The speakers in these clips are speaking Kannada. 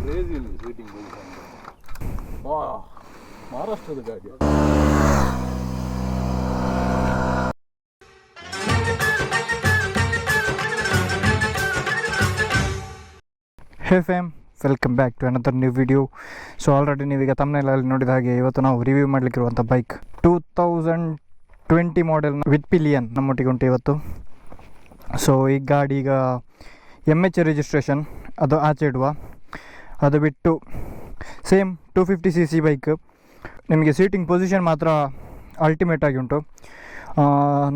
ಕ್ರೇಜಿ ಸೀಟಿಂಗ್ ಮಹಾರಾಷ್ಟ್ರದ ಗಾಡಿ. Hey fam, welcome back to another new video. So already ನೀವೀಗ ತಮ್ಮನೇಲಿ ನೋಡಿದ ಹಾಗೆ ಇವತ್ತು ನಾವು ರಿವ್ಯೂ ಮಾಡಲಿಕ್ಕಿರುವಂಥ ಬೈಕ್ 2020 ಮಾಡೆಲ್ ವಿಟ್ಪಿಲಿಯನ್ ನಮ್ಮೊಟ್ಟಿಗೆ ಉಂಟು ಇವತ್ತು. ಸೊ ಈ ಗಾಡಿ ಈಗ MH ರಿಜಿಸ್ಟ್ರೇಷನ್ ಅದು ಆಚೆ ಇಡುವ. ಅದು ಬಿಟ್ಟು ಸೇಮ್ 250cc ಬೈಕ್. ನಿಮಗೆ ಸೀಟಿಂಗ್ ಪೊಸಿಷನ್ ಮಾತ್ರ ಅಲ್ಟಿಮೇಟ್ ಆಗಿ ಉಂಟು.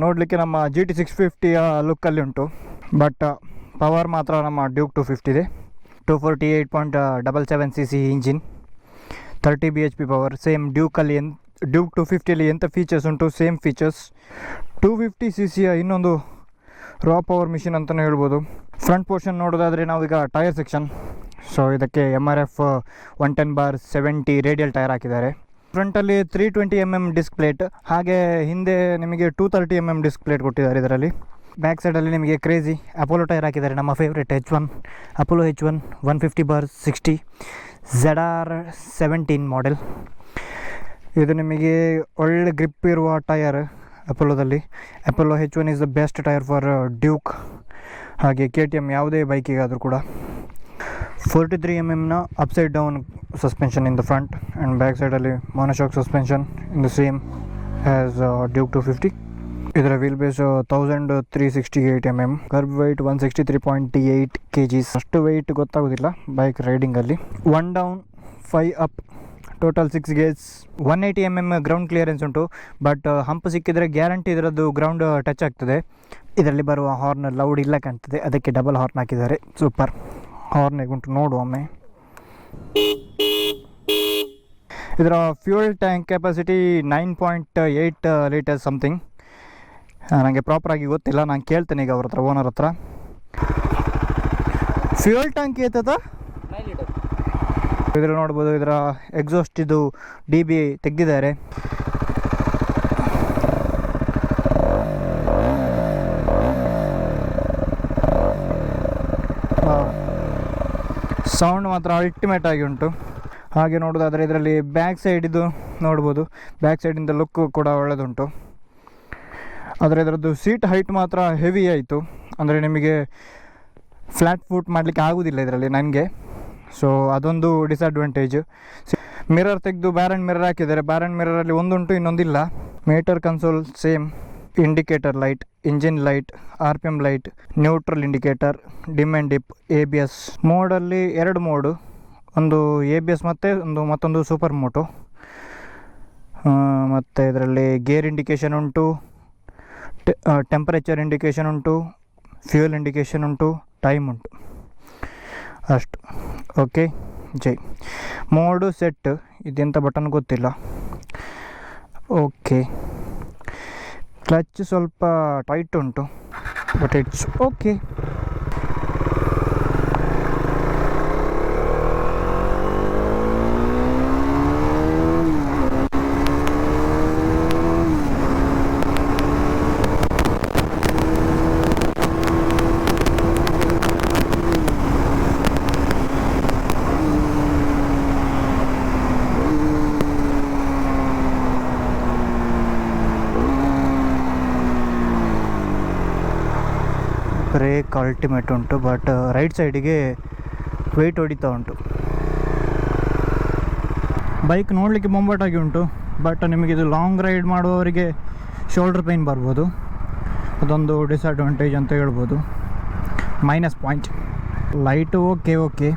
ನೋಡಲಿಕ್ಕೆ ನಮ್ಮ GT 650 ಲುಕ್ಕಲ್ಲಿ ಉಂಟು. ಬಟ್ ಪವರ್ ಮಾತ್ರ ನಮ್ಮ ಡ್ಯೂಕ್ 250 ಇದೆ. 248.77cc engine, 30 bhp power. Same Duke 250 ಎಂಥ ಫೀಚರ್ಸ್ ಉಂಟು ಸೇಮ್ ಫೀಚರ್ಸ್ 250cc ಇನ್ನೊಂದು ರಾ ಪವರ್ ಮಿಷಿನ್ ಅಂತಲೇ ಹೇಳ್ಬೋದು. ಫ್ರಂಟ್ ಪೋರ್ಷನ್ ನೋಡೋದಾದರೆ ನಾವೀಗ ಟೈರ್ ಸೆಕ್ಷನ್. ಸೊ ಇದಕ್ಕೆ MRF 110/70 ರೇಡಿಯಲ್ ಟೈರ್ ಹಾಕಿದ್ದಾರೆ. ಫ್ರಂಟಲ್ಲಿ 320mm ಡಿಸ್ಕ್ ಪ್ಲೇಟ್, ಹಾಗೆ ಹಿಂದೆ ನಿಮಗೆ 230mm ಡಿಸ್ಕ್ ಪ್ಲೇಟ್ ಕೊಟ್ಟಿದ್ದಾರೆ ಇದರಲ್ಲಿ. ಬ್ಯಾಕ್ ಸೈಡಲ್ಲಿ ನಿಮಗೆ ಕ್ರೇಜಿ ಅಪೋಲೋ ಟೈರ್ ಹಾಕಿದ್ದಾರೆ, ನಮ್ಮ favourite Apollo H1 150/60 ZR17 model. ಇದು ನಿಮಗೆ ಒಳ್ಳೆ ಗ್ರಿಪ್ ಇರುವ ಟಯರ್ ಅಪೋಲೋದಲ್ಲಿ. Apollo H1 is the best tyre for Duke, ಹಾಗೆ KTM ಯಾವುದೇ ಬೈಕಿಗಾದರೂ ಕೂಡ. 43mm upside down suspension in the front and back ಸೈಡಲ್ಲಿ monoshock suspension in the same as Duke 250. ಇದರ wheel base 1368mm, kerb weight 163.8 kgs. ಅಷ್ಟು ವೆಯ್ಟ್ ಗೊತ್ತಾಗೋದಿಲ್ಲ ಬೈಕ್ ರೈಡಿಂಗಲ್ಲಿ. 1 ಡೌನ್ 5 ಅಪ್, ಟೋಟಲ್ 6 ಗೇಜ್. 180mm ಗ್ರೌಂಡ್ ಕ್ಲಿಯರೆನ್ಸ್ ಉಂಟು. ಬಟ್ ಹಂಪ್ ಸಿಕ್ಕಿದರೆ ಗ್ಯಾರಂಟಿ ಇದರದ್ದು ಗ್ರೌಂಡ್ ಟಚ್ ಆಗ್ತದೆ. ಇದರಲ್ಲಿ ಬರುವ ಹಾರ್ನ್ ಲೌಡ್ ಇಲ್ಲ ಕಾಣ್ತದೆ, ಅದಕ್ಕೆ ಡಬಲ್ ಹಾರ್ನ್ ಹಾಕಿದ್ದಾರೆ. ಸೂಪರ್ ಹಾರ್ನಿಗೆ ಉಂಟು, ನೋಡುವ ಒಮ್ಮೆ. ಇದರ fuel tank capacity 9.8 litres something. ನನಗೆ ಪ್ರಾಪರಾಗಿ ಗೊತ್ತಿಲ್ಲ, ನಾನು ಕೇಳ್ತೇನೆ ಈಗ ಅವ್ರ ಹತ್ರ, ಓನರ್ ಹತ್ರ. ಫ್ಯೂಯಲ್ ಟ್ಯಾಂಕ್ ಏತದ 9 ಲೀಟರ್. ಇದರಲ್ಲಿ ನೋಡ್ಬೋದು ಇದರ ಎಕ್ಸಾಸ್ಟ್ ಇದು DB ತೆಗೆದಿದ್ದಾರೆ. ಸೌಂಡ್ ಮಾತ್ರ ಅಲ್ಟಿಮೇಟ್ ಆಗಿ ಉಂಟು. ಹಾಗೆ ನೋಡೋದಾದರೆ ಇದರಲ್ಲಿ ಬ್ಯಾಕ್ ಸೈಡ್ ಇದು ನೋಡ್ಬೋದು, ಬ್ಯಾಕ್ ಸೈಡಿಂದ ಲುಕ್ ಕೂಡ ಒಳ್ಳೆಯದುಂಟು. ಆದರೆ ಇದರದ್ದು ಸೀಟ್ ಹೈಟ್ ಮಾತ್ರ ಹೆವಿ ಆಯಿತು, ಅಂದರೆ ನಿಮಗೆ ಫ್ಲ್ಯಾಟ್ ಫುಟ್ ಮಾಡಲಿಕ್ಕೆ ಆಗೋದಿಲ್ಲ ಇದರಲ್ಲಿ ನನಗೆ. ಸೊ ಅದೊಂದು ಡಿಸ್ಅಡ್ವಾಂಟೇಜ್. ಮಿರರ್ ತೆಗೆದು ಬ್ಯಾರ್ ಆ್ಯಂಡ್ ಮಿರರ್ ಹಾಕಿದ್ದಾರೆ. ಬ್ಯಾರ್ ಆ್ಯಂಡ್ ಮಿರರಲ್ಲಿ ಒಂದುಂಟು, ಇನ್ನೊಂದಿಲ್ಲ. Meter console same. Indicator light, engine light, RPM light, neutral indicator, dim and dip, ABS. ಮೋಡಲ್ಲಿ 2 ಮೋಡು, ಒಂದು ABS ಮತ್ತು ಮತ್ತೊಂದು ಸೂಪರ್ ಮೋಟೋ. ಮತ್ತು ಇದರಲ್ಲಿ ಗೇರ್ ಇಂಡಿಕೇಷನ್ ಉಂಟು, ಟೆಂಪರೇಚರ್ ಇಂಡಿಕೇಷನ್ ಉಂಟು, ಫ್ಯೂಯಲ್ ಇಂಡಿಕೇಷನ್ ಉಂಟು, ಟೈಮ್ ಉಂಟು, ಅಷ್ಟು. ಓಕೆ, ಜೈ. ಮೋಡು ಸೆಟ್, ಇದೆಂಥ ಬಟನ್ ಗೊತ್ತಿಲ್ಲ. ಓಕೆ, ಕ್ಲಚ್ ಸ್ವಲ್ಪ ಟೈಟ್ ಉಂಟು, but it's okay. Brake ultimate ಉಂಟು, ಬಟ್ ರೈಟ್ ಸೈಡಿಗೆ ವೆಯ್ಟ್ ಹೊಡಿತಾ ಉಂಟು. ಬೈಕ್ ನೋಡಲಿಕ್ಕೆ ಬೊಂಬಾಟಾಗಿ ಉಂಟು, ಬಟ್ ನಿಮಗಿದು ಲಾಂಗ್ ರೈಡ್ ಮಾಡುವವರಿಗೆ ಶೋಲ್ಡರ್ ಪೇಯ್ನ್ ಬರ್ಬೋದು. ಅದೊಂದು ಡಿಸ್ಅಡ್ವಾಂಟೇಜ್ ಅಂತ ಹೇಳ್ಬೋದು, minus point. Light okay.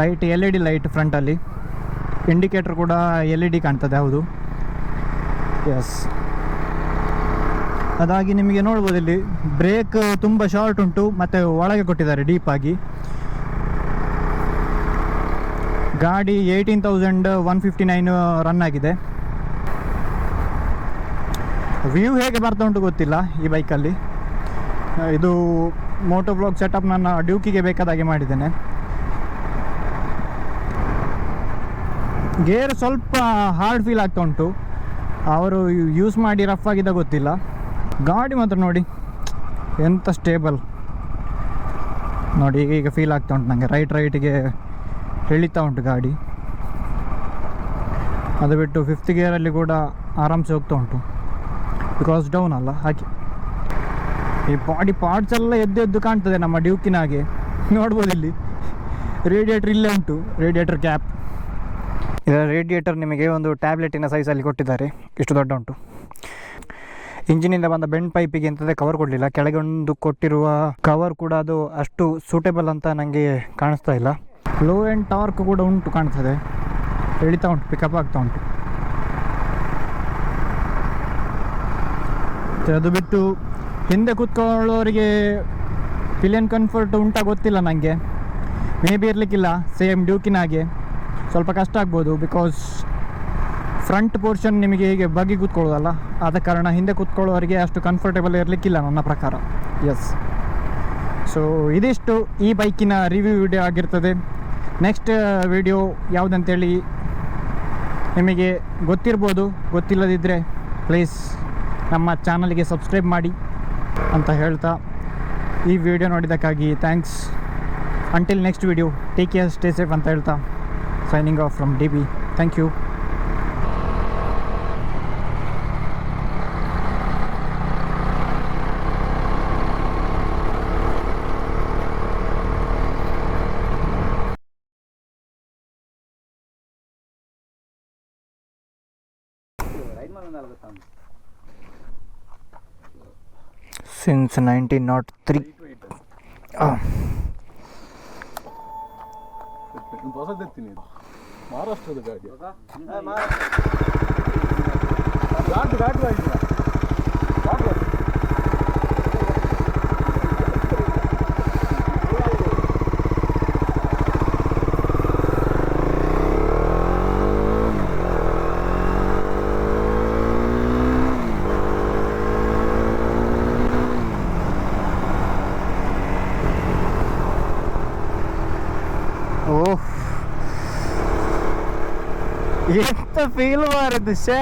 Light LED light ಫ್ರಂಟಲ್ಲಿ. ಇಂಡಿಕೇಟರ್ ಕೂಡ LED ಕಾಣ್ತದೆ, ಹೌದು, ಎಸ್. ಅದಾಗಿ ನಿಮಗೆ ನೋಡ್ಬೋದು ಇಲ್ಲಿ ಬ್ರೇಕ್ ತುಂಬ ಶಾರ್ಟ್ ಉಂಟು, ಮತ್ತು ಒಳಗೆ ಕೊಟ್ಟಿದ್ದಾರೆ ಡೀಪಾಗಿ. ಗಾಡಿ 18,159 ರನ್ ಆಗಿದೆ. ವ್ಯೂ ಹೇಗೆ ಬರ್ತಾ ಉಂಟು ಗೊತ್ತಿಲ್ಲ ಈ ಬೈಕಲ್ಲಿ. ಇದು ಮೋಟೋ ಬ್ಲಾಗ್ ಸೆಟಪ್ ನನ್ನ ಡ್ಯೂಕಿಗೆ ಬೇಕಾದಾಗೆ ಮಾಡಿದ್ದೇನೆ. ಗೇರ್ ಸ್ವಲ್ಪ ಹಾರ್ಡ್ ಫೀಲ್ ಆಗ್ತಾ ಉಂಟು, ಅವರು ಯೂಸ್ ಮಾಡಿ ರಫ್ ಆಗಿದ್ದ ಗೊತ್ತಿಲ್ಲ. ಗಾಡಿ ಮಾತ್ರ ನೋಡಿ ಎಂಥ ಸ್ಟೇಬಲ್. ನೋಡಿ ಈಗ ಫೀಲ್ ಆಗ್ತಾ ಉಂಟು ನನಗೆ, ರೈಟಿಗೆ ಎಳಿತಾ ಉಂಟು ಗಾಡಿ. ಅದು ಬಿಟ್ಟು 5th ಗೇರಲ್ಲಿ ಕೂಡ ಆರಾಮ್ಸೆ ಹೋಗ್ತಾ ಉಂಟು, ಬಿಕಾಸ್ ಡೌನ್ ಅಲ್ಲ ಹಾಗೆ. ಈ ಬಾಡಿ ಪಾರ್ಟ್ಸ್ ಎಲ್ಲ ಎದ್ದು ಕಾಣ್ತದೆ ನಮ್ಮ ಡ್ಯೂಕಿನ ಹಾಗೆ. ನೋಡ್ಬೋದು ಇಲ್ಲಿ ರೇಡಿಯೇಟರ್ ಇಲ್ಲೇ ಉಂಟು, ರೇಡಿಯೇಟರ್ ಕ್ಯಾಪ್. ಇದರ ರೇಡಿಯೇಟರ್ ನಿಮಗೆ ಒಂದು ಟ್ಯಾಬ್ಲೆಟಿನ ಸೈಜಲ್ಲಿ ಕೊಟ್ಟಿದ್ದಾರೆ, ಇಷ್ಟು ದೊಡ್ಡ ಉಂಟು. ಇಂಜಿನಿಂದ ಬಂದ ಬೆಂಡ್ ಪೈಪಿಗೆ ಎಂಥದೇ ಕವರ್ ಕೊಡಲಿಲ್ಲ. ಕೆಳಗೆ ಒಂದು ಕೊಟ್ಟಿರುವ ಕವರ್ ಕೂಡ ಅದು ಅಷ್ಟು ಸೂಟೇಬಲ್ ಅಂತ ನನಗೆ ಕಾಣಿಸ್ತಾ ಇಲ್ಲ. ಲೋ ಆ್ಯಂಡ್ ಟಾರ್ಕ್ ಕೂಡ ಉಂಟು ಕಾಣ್ತದೆ, ಎಳಿತಾ ಉಂಟು, ಪಿಕಪ್ ಆಗ್ತಾ ಉಂಟು. ಅದು ಬಿಟ್ಟು ಹಿಂದೆ ಕೂತ್ಕೊಳ್ಳೋರಿಗೆ ಪಿಲಿಯನ್ ಕಂಫರ್ಟ್ ಉಂಟಾ ಗೊತ್ತಿಲ್ಲ ನನಗೆ, ಮೇ ಬಿ ಇರಲಿಕ್ಕಿಲ್ಲ. ಸೇಮ್ ಡ್ಯೂಕಿನ ಹಾಗೆ ಸ್ವಲ್ಪ ಕಷ್ಟ ಆಗ್ಬೋದು, ಬಿಕಾಸ್ ಫ್ರಂಟ್ ಪೋರ್ಷನ್ ನಿಮಗೆ ಹೀಗೆ ಬಗ್ಗಿ ಕೂತ್ಕೊಳ್ಳೋದಲ್ಲ, ಆದ ಕಾರಣ ಹಿಂದೆ ಕೂತ್ಕೊಳ್ಳೋರಿಗೆ ಅಷ್ಟು ಕಂಫರ್ಟೇಬಲ್ ಇರಲಿಕ್ಕಿಲ್ಲ ನನ್ನ ಪ್ರಕಾರ. ಎಸ್, ಸೊ ಇದಿಷ್ಟು ಈ ಬೈಕಿನ ರಿವ್ಯೂ ವಿಡಿಯೋ ಆಗಿರ್ತದೆ. ನೆಕ್ಸ್ಟ್ ವಿಡಿಯೋ ಯಾವುದಂತೇಳಿ ನಿಮಗೆ ಗೊತ್ತಿರ್ಬೋದು, ಗೊತ್ತಿಲ್ಲದಿದ್ದರೆ ಪ್ಲೀಸ್ ನಮ್ಮ ಚಾನಲ್ಗೆ ಸಬ್ಸ್ಕ್ರೈಬ್ ಮಾಡಿ ಅಂತ ಹೇಳ್ತಾ, ಈ ವಿಡಿಯೋ ನೋಡಿದ್ದಕ್ಕಾಗಿ thanks. Until next video, take care, stay safe ಅಂತ ಹೇಳ್ತಾ signing off from DB. Thank you. Since 1903. ಹೊಸದೆತ್ತೀನಿ, ಮಹಾರಾಷ್ಟ್ರದ ಗಾಡಿ. ಘಾಟ್ ಓಹ್, ಎಂತ ಫೀಲ್ ಮಾರದು ಶೇ.